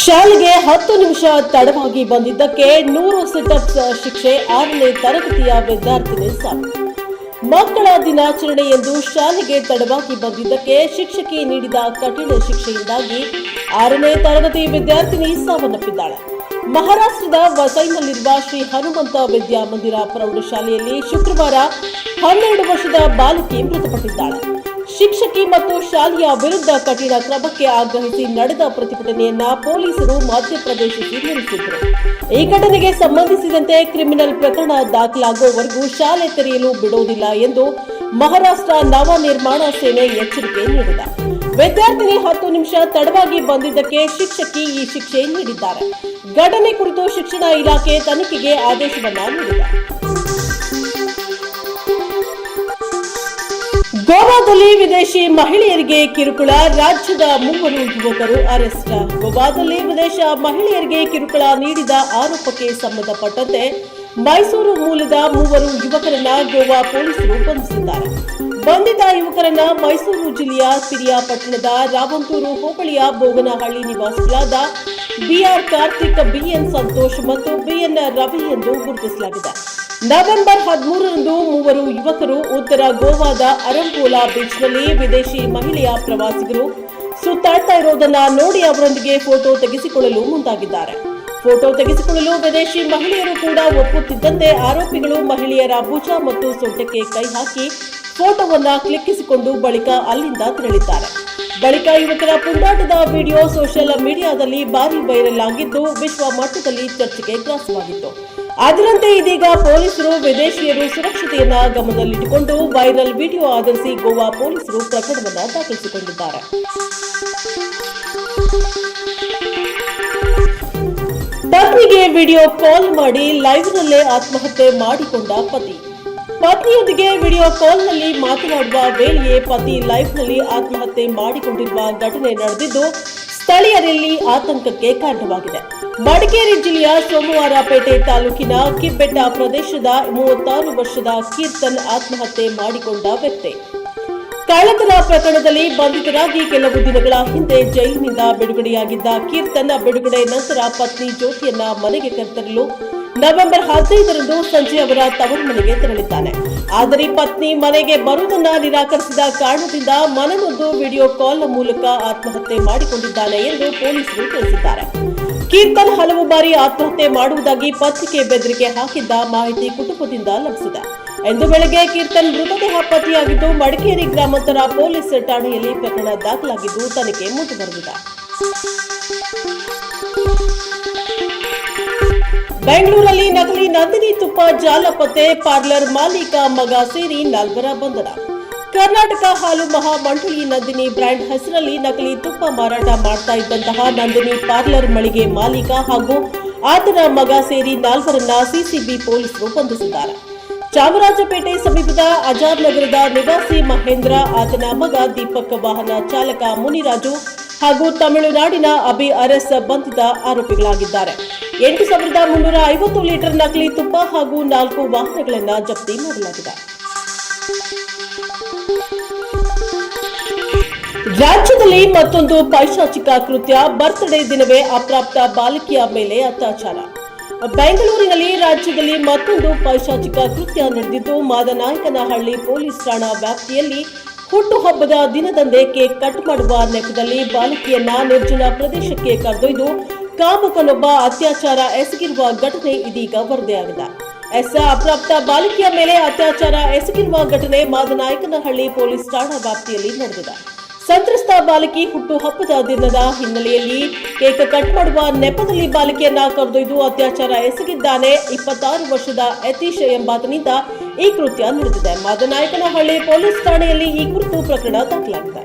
ಶಾಲೆಗೆ 10 ನಿಮಿಷ ತಡವಾಗಿ ಬಂದಿದ್ದಕ್ಕೆ 100 ಸಿಟಪ್ಸ್ ಶಿಕ್ಷೆ. 6ನೇ ತರಗತಿಯ ವಿದ್ಯಾರ್ಥಿನಿ ಸಾವು. ಮಕ್ಕಳ ದಿನಾಚರಣೆ ಎಂದು ಶಾಲೆಗೆ ತಡವಾಗಿ ಬಂದಿದ್ದಕ್ಕೆ ಶಿಕ್ಷಕಿ ನೀಡಿದ ಕಠಿಣ ಶಿಕ್ಷೆಯಿಂದಾಗಿ 6ನೇ ತರಗತಿ ವಿದ್ಯಾರ್ಥಿನಿ ಸಾವನ್ನಪ್ಪಿದ್ದಾಳೆ. ಮಹಾರಾಷ್ಟ್ರದ ವಸೈನಲ್ಲಿರುವ ಶ್ರೀ ಹನುಮಂತ ವಿದ್ಯಾಮಂದಿರ ಪ್ರೌಢಶಾಲೆಯಲ್ಲಿ ಶುಕ್ರವಾರ 12 ವರ್ಷದ ಬಾಲಕಿ ಮೃತಪಟ್ಟಿದ್ದಾಳೆ. ಶಿಕ್ಷಕಿ ಮತ್ತು ಶಾಲೆಯ ವಿರುದ್ಧ ಕಠಿಣ ಕ್ರಮಕ್ಕೆ ಆಗ್ರಹಿಸಿ ನಡೆದ ಪ್ರತಿಭಟನೆಯನ್ನ ಪೊಲೀಸರು ಮಧ್ಯಪ್ರವೇಶಿಸಿ ನಿಲ್ಲಿಸಿದರು. ಈ ಘಟನೆಗೆ ಸಂಬಂಧಿಸಿದಂತೆ ಕ್ರಿಮಿನಲ್ ಪ್ರಕರಣ ದಾಖಲಾಗುವವರೆಗೂ ಶಾಲೆ ತೆರೆಯಲು ಬಿಡುವುದಿಲ್ಲ ಎಂದು ಮಹಾರಾಷ್ಟ್ರ ನವ ನಿರ್ಮಾಣ ಸೇನೆ ಎಚ್ಚರಿಕೆ ನೀಡಿದೆ. ವಿದ್ಯಾರ್ಥಿನಿ 10 ನಿಮಿಷ ತಡವಾಗಿ ಬಂದಿದ್ದಕ್ಕೆ ಶಿಕ್ಷಕಿ ಈ ಶಿಕ್ಷೆ ನೀಡಿದ್ದಾರೆ. ಘಟನೆ ಕುರಿತು ಶಿಕ್ಷಣ ಇಲಾಖೆ ತನಿಖೆಗೆ ಆದೇಶವನ್ನ ನೀಡಿದೆ. ಗೋವಾದಲ್ಲಿ ವಿದೇಶಿ ಮಹಿಳೆಯರಿಗೆ ಕಿರುಕುಳ. ರಾಜ್ಯದ 3 ಯುವಕರು ಅರೆಸ್ಟ್. ಗೋವಾದಲ್ಲಿ ವಿದೇಶ ಮಹಿಳೆಯರಿಗೆ ಕಿರುಕುಳ ನೀಡಿದ ಆರೋಪಕ್ಕೆ ಸಂಬಂಧಪಟ್ಟಂತೆ ಮೈಸೂರು ಮೂಲದ 3 ಯುವಕರನ್ನ ಗೋವಾ ಪೊಲೀಸರು ಬಂಧಿಸಿದ್ದಾರೆ. ಬಂಧಿತ ಯುವಕರನ್ನ ಮೈಸೂರು ಜಿಲ್ಲೆಯ ಪಿರಿಯಾಪಟ್ಟಣದ ರಾವಂತೂರು ಹೋಬಳಿಯ ಬೋಗನಹಳ್ಳಿ ನಿವಾಸಿಗಳಾದ ಬಿಆರ್ ಕಾರ್ತಿಕ್, ಬಿಎನ್ ಸಂತೋಷ್ ಮತ್ತು ಬಿಎನ್ ರವಿ ಎಂದು ಗುರುತಿಸಲಾಗಿದೆ. ನವೆಂಬರ್ 13ರಂದು 3 ಯುವಕರು ಉತ್ತರ ಗೋವಾದ ಅರಂಪೋಲಾ ಬೀಚ್ನಲ್ಲಿ ವಿದೇಶಿ ಮಹಿಳೆಯ ಪ್ರವಾಸಿಗರು ಸುತ್ತಾಡ್ತಾ ಇರೋದನ್ನ ನೋಡಿ ಅವರೊಂದಿಗೆ ಫೋಟೋ ತೆಗೆಸಿಕೊಳ್ಳಲು ಮುಂದಾಗಿದ್ದಾರೆ. ಫೋಟೋ ತೆಗೆಸಿಕೊಳ್ಳಲು ವಿದೇಶಿ ಮಹಿಳೆಯರು ಕೂಡ ಒಪ್ಪುತ್ತಿದ್ದಂತೆ ಆರೋಪಿಗಳು ಮಹಿಳೆಯರ ಭುಜ ಮತ್ತು ಸೊಂಟಕ್ಕೆ ಕೈ ಹಾಕಿ ಫೋಟೋವನ್ನ ಕ್ಲಿಕ್ಕಿಸಿಕೊಂಡು ಬಳಿಕ ಅಲ್ಲಿಂದ ತೆರಳಿದ್ದಾರೆ. ಬಳಿಕ ಯುವಕರ ಪುಂಡಾಟದ ವಿಡಿಯೋ ಸೋಷಿಯಲ್ ಮೀಡಿಯಾದಲ್ಲಿ ಭಾರಿ ವೈರಲ್ ಆಗಿದ್ದು ವಿಶ್ವ ಮಟ್ಟದಲ್ಲಿ ಚರ್ಚೆಗೆ ಗ್ರಾಸವಾಗಿತ್ತು. ಅದರಂತೆ ಇದೀಗ ಪೊಲೀಸರು ವಿದೇಶಿಯರು ಸುರಕ್ಷತೆಯನ್ನ ಗಮನದಲ್ಲಿಟ್ಟುಕೊಂಡು ವೈರಲ್ ವಿಡಿಯೋ ಆಧರಿಸಿ ಗೋವಾ ಪೊಲೀಸರು ಪ್ರಕರಣವನ್ನು ದಾಖಲಿಸಿಕೊಂಡಿದ್ದಾರೆ. ಪತ್ನಿಗೆ ವಿಡಿಯೋ ಕಾಲ್ ಮಾಡಿ ಲೈವ್ನಲ್ಲೇ ಆತ್ಮಹತ್ಯೆ ಮಾಡಿಕೊಂಡ ಪತಿ. ಪತ್ನಿಯೊಂದಿಗೆ ವಿಡಿಯೋ ಕಾಲ್ನಲ್ಲಿ ಮಾತನಾಡುವ ವೇಳೆಯೇ ಪತಿ ಲೈವ್ನಲ್ಲಿ ಆತ್ಮಹತ್ಯೆ ಮಾಡಿಕೊಂಡಿರುವ ಘಟನೆ ನಡೆದಿದ್ದು ಸ್ಥಳೀಯರಲ್ಲಿ ಆತಂಕಕ್ಕೆ ಕಾರಣವಾಗಿದೆ. ಮಡಿಕೇರಿ ಜಿಲ್ಲೆಯ ಸೋಮವಾರಪೇಟೆ ತಾಲೂಕಿನ ಕಿಬ್ಬೆಟ್ಟ ಪ್ರದೇಶದ 36 ವರ್ಷದ ಕೀರ್ತನ್ ಆತ್ಮಹತ್ಯೆ ಮಾಡಿಕೊಂಡ ವ್ಯಕ್ತಿ. ಕಳ್ಳತನ ಪ್ರಕರಣದಲ್ಲಿ ಬಂಧಿತರಾಗಿ ಕೆಲವು ದಿನಗಳ ಹಿಂದೆ ಜೈಲಿನಿಂದ ಬಿಡುಗಡೆಯಾಗಿದ್ದ ಕೀರ್ತನ್ ಬಿಡುಗಡೆ ನಂತರ ಪತ್ನಿ ಜ್ಯೋತಿಯನ್ನ ಮನೆಗೆ ಕರೆತರಲು ನವೆಂಬರ್ 15ರಂದು ಸಂಜೆ ಅವರ ತವರು ಮನೆಗೆ ತೆರಳಿದ್ದಾನೆ. ಆದರೆ ಪತ್ನಿ ಮನೆಗೆ ಬರುವುದನ್ನು ನಿರಾಕರಿಸಿದ ಕಾರಣದಿಂದ ಮನನೊಂದು ವಿಡಿಯೋ ಕಾಲ್ ಮೂಲಕ ಆತ್ಮಹತ್ಯೆ ಮಾಡಿಕೊಂಡಿದ್ದಾನೆ ಎಂದು ಪೊಲೀಸರು ತಿಳಿಸಿದ್ದಾರೆ. ಕೀರ್ತನ್ ಹಲವು ಬಾರಿ ಆತ್ಮಹತ್ಯೆ ಮಾಡುವುದಾಗಿ ಪತ್ನಿಗೆ ಬೆದರಿಕೆ ಹಾಕಿದ್ದ ಮಾಹಿತಿ ಕುಟುಂಬದಿಂದ ಲಭಿಸಿದೆ. ಇಂದು ಬೆಳಗ್ಗೆ ಕೀರ್ತನ್ ಮೃತದೇಹ ಪತ್ತೆಯಾಗಿದ್ದು ಮಡಿಕೇರಿ ಗ್ರಾಮಾಂತರ ಪೊಲೀಸ್ ಠಾಣೆಯಲ್ಲಿ ಪ್ರಕರಣ ದಾಖಲಾಗಿದ್ದು ತನಿಖೆ ಮುಂದುವರೆದಿದೆ. ಬೆಂಗಳೂರಲ್ಲಿ ನಕಲಿ ನಂದಿನಿ ತುಪ್ಪ ಜಾಲ ಪತ್ತೆ. ಪಾರ್ಲರ್ ಮಾಲೀಕ ಮಗ ಸೇರಿ 4 ಬಂಧನ. ಕರ್ನಾಟಕ ಹಾಲು ಮಹಾ ಮಂಡಳಿ ನಂದಿನಿ ಬ್ರ್ಯಾಂಡ್ ಹೆಸರಲ್ಲಿ ನಕಲಿ ತುಪ್ಪ ಮಾರಾಟ ಮಾಡ್ತಾ ಇದ್ದಂತಹ ನಂದಿನಿ ಪಾರ್ಲರ್ ಮಳಿಗೆ ಮಾಲೀಕ ಹಾಗೂ ಆತನ ಮಗ ಸೇರಿ 4ರನ್ನ ಸಿಸಿಬಿ ಪೊಲೀಸರು ಬಂಧಿಸಿದ್ದಾರೆ. ಚಾಮರಾಜಪೇಟೆ ಸಮೀಪದ ಅಜಾರ್ ನಗರದ ನಿವಾಸಿ ಮಹೇಂದ್ರ, ಆತನ ಮಗ ದೀಪಕ್, ವಾಹನ ಚಾಲಕ ಮುನಿರಾಜು ಹಾಗೂ ತಮಿಳುನಾಡಿನ ಅಭಿ ಅರಸ್ ಬಂಧಿತ ಆರೋಪಿಗಳಾಗಿದ್ದಾರೆ. 8,350 ಲೀಟರ್ ನಕಲಿ ತುಪ್ಪ ಹಾಗೂ 4 ವಾಹನಗಳನ್ನು ಜಪ್ತಿ ಮಾಡಲಾಗಿದೆ. ರಾಜ್ಯದಲ್ಲಿ ಮತ್ತೊಂದು ಪೈಶಾಚಿಕ ಕೃತ್ಯ. ಬರ್ತ್ಡೇ ದಿನವೇ ಅಪ್ರಾಪ್ತ ಬಾಲಕಿಯ ಮೇಲೆ ಅತ್ಯಾಚಾರ. ಬೆಂಗಳೂರಿನಲ್ಲಿ ರಾಜ್ಯದಲ್ಲಿ ಮತ್ತೊಂದು ಪೈಶಾಚಿಕ ಕೃತ್ಯ ನಡೆದಿದ್ದು ಮಾದನಾಯಕನಹಳ್ಳಿ ಪೊಲೀಸ್ ಠಾಣಾ ವ್ಯಾಪ್ತಿಯಲ್ಲಿ ಹುಟ್ಟುಹಬ್ಬದ ದಿನದಂದೇ ಕೇಕ್ ಕಟ್ ಮಾಡುವ ನೆಪದಲ್ಲಿ ಬಾಲಕಿಯನ್ನ ನಿರ್ಜನ ಪ್ರದೇಶಕ್ಕೆ ಕರೆದೊಯ್ದು ಕಾಮಕನೊಬ್ಬ ಅತ್ಯಾಚಾರ ಎಸಗಿರುವ ಘಟನೆ ಇದೀಗ ವರದಿಯಾಗಿದೆ. ಅಪ್ರಾಪ್ತ ಬಾಲಕಿಯ ಮೇಲೆ ಅತ್ಯಾಚಾರ ಎಸಗಿರುವ ಘಟನೆ ಮಾದನಾಯಕನಹಳ್ಳಿ ಪೊಲೀಸ್ ಠಾಣಾ ವ್ಯಾಪ್ತಿಯಲ್ಲಿ ನಡೆದಿದೆ. ಸಂತ್ರಸ್ತ ಬಾಲಕಿ ಹುಟ್ಟುಹಬ್ಬದ ದಿನದ ಹಿನ್ನೆಲೆಯಲ್ಲಿ ಕೇಕ್ ಕಟ್ ಮಾಡುವ ನೆಪದಲ್ಲಿ ಬಾಲಕಿಯನ್ನ ಕರೆದೊಯ್ದು ಅತ್ಯಾಚಾರ ಎಸಗಿದ್ದಾನೆ. 26 ವರ್ಷದ ಯತೀಶ್ ಎಂಬಾತನಿಂದ ಈ ಕೃತ್ಯ ನಡೆದಿದೆ. ಮಾದನಾಯಕನಹಳ್ಳಿ ಪೊಲೀಸ್ ಠಾಣೆಯಲ್ಲಿ ಈ ಕುರಿತು ಪ್ರಕರಣ ದಾಖಲಾಗಿದೆ.